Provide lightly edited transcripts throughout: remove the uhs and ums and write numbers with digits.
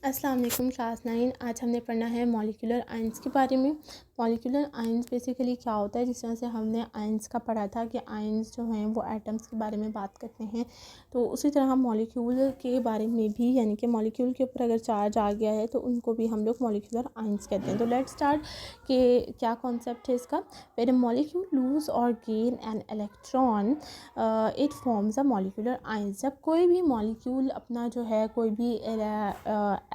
अस्सलाम वालेकुम क्लास 9। आज हमने पढ़ना है मॉलिक्यूलर आयंस के बारे में। मॉलिक्यूलर आयंस बेसिकली क्या होता है, जिस तरह से हमने आयंस का पढ़ा था कि आयंस जो हैं वो एटम्स के बारे में बात करते हैं, तो उसी तरह हम मॉलिक्यूल के बारे में भी, यानी कि मॉलिक्यूल के ऊपर अगर चार्ज आ गया है तो उनको भी हम लोग मॉलिक्यूलर आयंस कहते हैं। तो लेट्स स्टार्ट कि क्या कॉन्सेप्ट है इसका। व्हेन अ मॉलिक्यूल लूज और gain an electron it forms a molecular ions. जब कोई भी मॉलिक्यूल अपना जो है कोई भी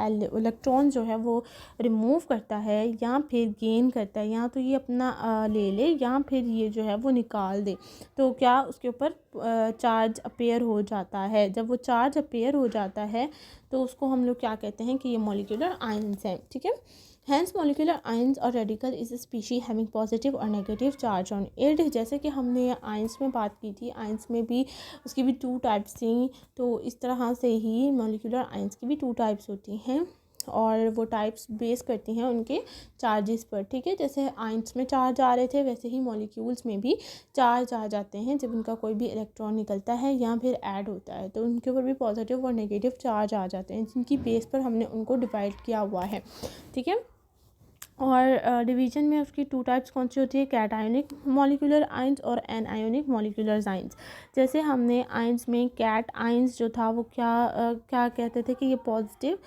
इलेक्ट्रॉन जो है वो रिमूव करता है या फिर गेन करता है, या तो ये अपना ले ले या फिर ये जो है वो निकाल दे, तो क्या उसके ऊपर चार्ज अपेयर हो जाता है। जब वो चार्ज अपेयर हो जाता है तो उसको हम लोग क्या कहते हैं कि ये मॉलिक्यूलर आयंस हैं। ठीक है। Hence molecular ions or radical is a species having positive or negative charge on it। जैसे कि हमने आयंस में बात की थी, आयंस में भी उसकी भी 2 टाइप्स थी, तो इस तरह से ही मॉलिक्यूलर आयंस की भी 2 टाइप्स होती हैं और वो टाइप्स बेस करती हैं उनके चार्जेस पर। ठीक है। जैसे आयंस में चार्ज आ रहे थे, वैसे ही मॉलिक्यूल्स में भी चार्ज आ जाते हैं जब उनका कोई भी इलेक्ट्रॉन निकलता है या फिर ऐड होता है, तो उनके ऊपर भी पॉजिटिव और नेगेटिव चार्ज आ जाते हैं, जिनकी बेस पर हमने उनको डिवाइड किया हुआ है। ठीक है। और डिवीजन में उसकी 2 टाइप्स कौन सी होती है, कैटायोनिक मॉलिक्यूलर आयंस और एनायोनिक मॉलिक्यूलर आयंस। जैसे हमने आयंस में कैट आयंस जो था वो क्या कहते थे कि ये पॉजिटिव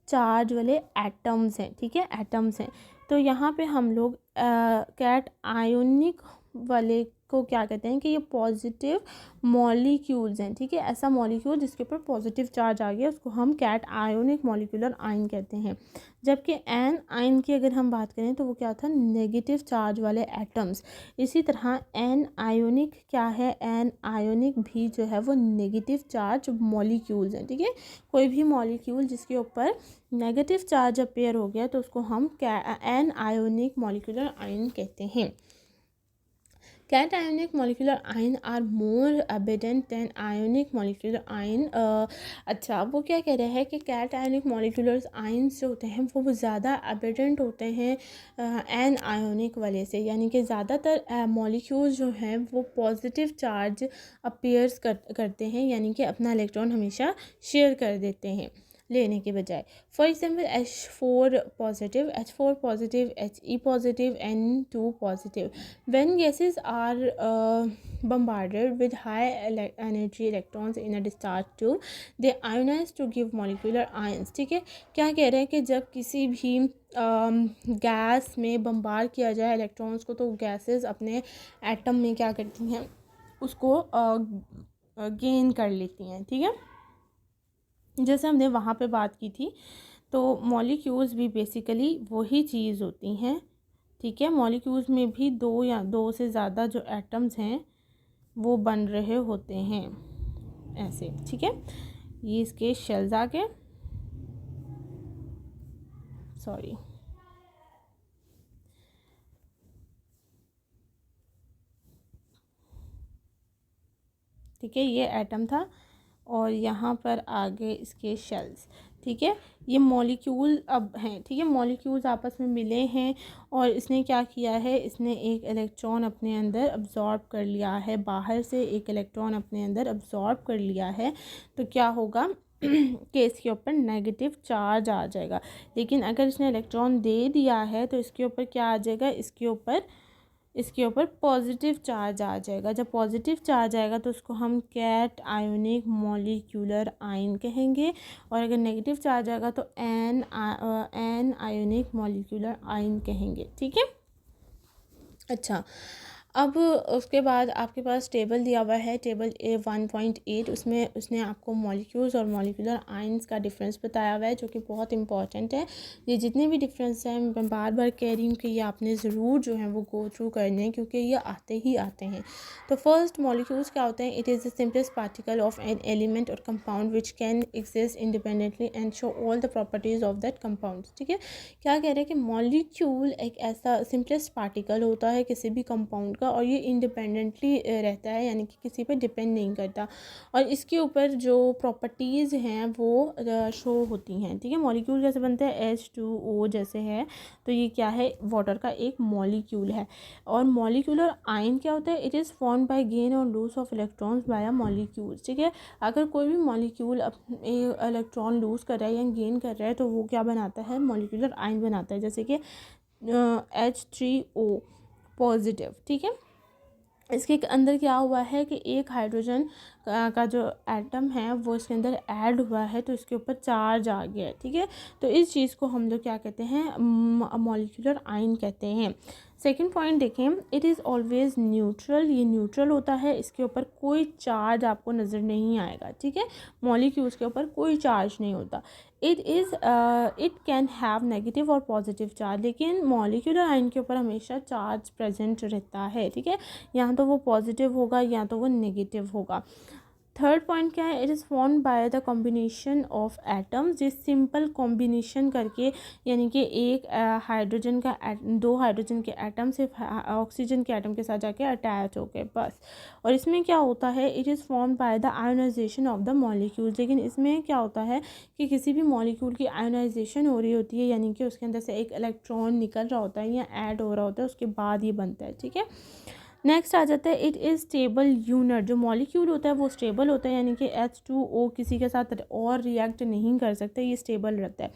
चार्ज वाले एटम्स हैं। ठीक है, एटम्स हैं। तो यहाँ पे हम लोग कैट आयोनिक वाले को क्या कहते हैं कि ये पॉजिटिव मॉलिक्यूल्स हैं। ठीक है, ऐसा मॉलिक्यूल जिसके ऊपर पॉजिटिव चार्ज आ गया उसको हम कैट आयोनिक मॉलिक्यूलर आयन कहते हैं। जबकि एन आयन की अगर हम बात करें तो वो क्या था, नेगेटिव चार्ज वाले एटम्स। इसी तरह एन आयोनिक क्या है, एन आयोनिक भी जो है वो नेगेटिव चार्ज मॉलिक्यूल्स हैं। ठीक है, कोई भी मॉलिक्यूल जिसके ऊपर नेगेटिव चार्ज अपेयर हो गया तो उसको हम एन आयोनिक मॉलिक्यूलर आयन कहते हैं। Cationic molecular ion are more abundant than ionic molecular ion। अच्छा, वो क्या कह रहे हैं कि cationic molecular ions जो होते हैं वो ज़्यादा abundant होते हैं एन आयोनिक वाले से, यानी कि ज़्यादातर मॉलिक्यूल्स जो हैं वो पॉजिटिव चार्ज अपेयर्स करते हैं, यानी कि अपना इलेक्ट्रॉन हमेशा शेयर कर देते हैं लेने के बजाय। For example H4 positive, H4 positive, He positive, N2 positive. When gases are bombarded with high energy electrons in a discharge tube, they ionize to give molecular ions। ठीक है, क्या कह रहे हैं कि जब किसी भी गैस में बम्बार्ड किया जाए इलेक्ट्रॉन्स को, तो गैसेस अपने एटम में क्या करती हैं, उसको गेन कर लेती हैं। ठीक है, जैसे हमने वहाँ पे बात की थी, तो मॉलिक्यूल्स भी बेसिकली वही चीज़ होती हैं। ठीक है, मॉलिक्यूल्स में भी 2 या 2 से ज़्यादा जो एटम्स हैं वो बन रहे होते हैं ऐसे। ठीक है, ये इसके शेल्स आ गए, सॉरी। ठीक है, ये एटम था और यहाँ पर आगे इसके शेल्स। ठीक है, ये मॉलिक्यूल अब हैं। ठीक है, मॉलिक्यूल्स आपस में मिले हैं और इसने क्या किया है, इसने एक इलेक्ट्रॉन अपने अंदर अब्जॉर्ब कर लिया है, बाहर से एक इलेक्ट्रॉन अपने अंदर अब्जॉर्ब कर लिया है। तो क्या होगा कि इसके ऊपर नेगेटिव चार्ज आ जाएगा। लेकिन अगर इसने इलेक्ट्रॉन दे दिया है तो इसके ऊपर क्या आ जाएगा, इसके ऊपर पॉजिटिव चार्ज आ जाएगा। जब पॉजिटिव चार्ज आएगा तो उसको हम कैट आयोनिक मॉलिक्यूलर आयन कहेंगे, और अगर नेगेटिव चार्ज आएगा तो एन आयोनिक मॉलिक्यूलर आयन कहेंगे। ठीक है। अच्छा, अब उसके बाद आपके पास टेबल दिया हुआ है, टेबल 1.8, उसमें उसने आपको मॉलिक्यूल्स और मॉलिक्यूलर आयंस का डिफरेंस बताया हुआ है, जो कि बहुत इंपॉर्टेंट है। ये जितने भी डिफरेंस हैं मैं बार बार कह रही हूँ कि ये आपने ज़रूर जो है वो गो थ्रू करने हैं, क्योंकि ये आते ही आते हैं। तो फर्स्ट मॉलिक्यूल्स क्या होते हैं, it is the simplest particle of an element और compound which can exist independently and show all the properties of that compound. ठीक है, क्या कह रहे हैं कि मॉलिक्यूल एक ऐसा सिंपलेस्ट पार्टिकल होता है किसी भी कंपाउंड का, और ये इंडिपेंडेंटली रहता है, यानी कि किसी पे डिपेंड नहीं करता, और इसके ऊपर जो प्रॉपर्टीज़ हैं वो शो होती हैं, ठीक है। मॉलिक्यूल कैसे बनते हैं, H2O जैसे है, तो ये क्या है, वाटर का एक मॉलिक्यूल है। और मॉलिक्यूलर आयन क्या होता है, it is form by gain और lose of electrons by a molecule, ठीक है। अगर कोई भी मॉलिक्यूल इलेक्ट्रॉन लूज़ कर रहा है या गेन कर रहा है तो वो क्या बनाता है, मॉलिक्यूलर आयन बनाता है, जैसे कि H3O पॉजिटिव, ठीक है। इसके अंदर क्या हुआ है कि एक हाइड्रोजन का जो एटम है वो इसके अंदर ऐड हुआ है, तो इसके ऊपर चार्ज आ गया है, ठीक है। तो इस चीज़ को हम लोग क्या कहते हैं, मॉलिक्यूलर आयन कहते हैं। सेकंड पॉइंट देखें, इट इज़ ऑलवेज न्यूट्रल, ये न्यूट्रल होता है, इसके ऊपर कोई चार्ज आपको नज़र नहीं आएगा, ठीक है। मॉलिक्यूल्स के ऊपर कोई चार्ज नहीं होता। इट कैन हैव नेगेटिव और पॉजिटिव चार्ज, लेकिन मॉलिक्यूलर आयन के ऊपर हमेशा चार्ज प्रेजेंट रहता है, ठीक है। या तो वो पॉजिटिव होगा या तो वो नेगेटिव होगा। थर्ड पॉइंट क्या है, it is formed by the combination of atoms, जिस सिंपल कॉम्बिनेशन करके, यानी कि एक हाइड्रोजन का दो हाइड्रोजन के एटम सिर्फ ऑक्सीजन के एटम के साथ जाके अटैच हो गए बस। और इसमें क्या होता है, it is formed by the ionisation of the molecule, लेकिन इसमें क्या होता है कि किसी भी मॉलिक्यूल की आयोनाइजेशन हो रही होती है, यानी कि उसके अंदर से एक इलेक्ट्रॉन निकल रहा होता है या ऐड हो रहा होता है, उसके बाद ये बनता है, ठीक है। नेक्स्ट आ जाता है, इट इज़ स्टेबल यूनिट, जो मॉलिक्यूल होता है वो स्टेबल होता है, यानी कि H2O किसी के साथ और रिएक्ट नहीं कर सकता, ये स्टेबल रहता है।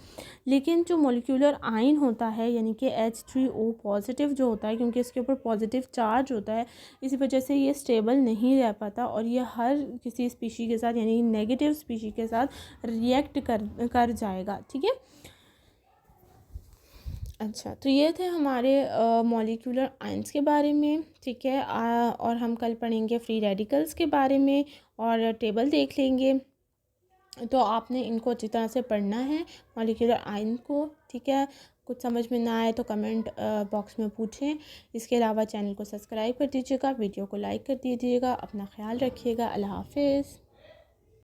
लेकिन जो मॉलिक्यूलर आयन होता है, यानी कि H3O पॉजिटिव जो होता है, क्योंकि इसके ऊपर पॉजिटिव चार्ज होता है, इसी वजह से ये स्टेबल नहीं रह पाता, और ये हर किसी स्पीशी के साथ, यानी नेगेटिव स्पीशी के साथ रिएक्ट कर जाएगा, ठीक है। अच्छा, तो ये थे हमारे मॉलिक्यूलर आयंस के बारे में, ठीक है। और हम कल पढ़ेंगे फ्री रेडिकल्स के बारे में और टेबल देख लेंगे। तो आपने इनको अच्छी तरह से पढ़ना है, मॉलिक्यूलर आयन को, ठीक है। कुछ समझ में ना आए तो कमेंट बॉक्स में पूछें। इसके अलावा चैनल को सब्सक्राइब कर दीजिएगा, वीडियो को लाइक कर दीजिएगा। अपना ख्याल रखिएगा। अल्लाह हाफिज़।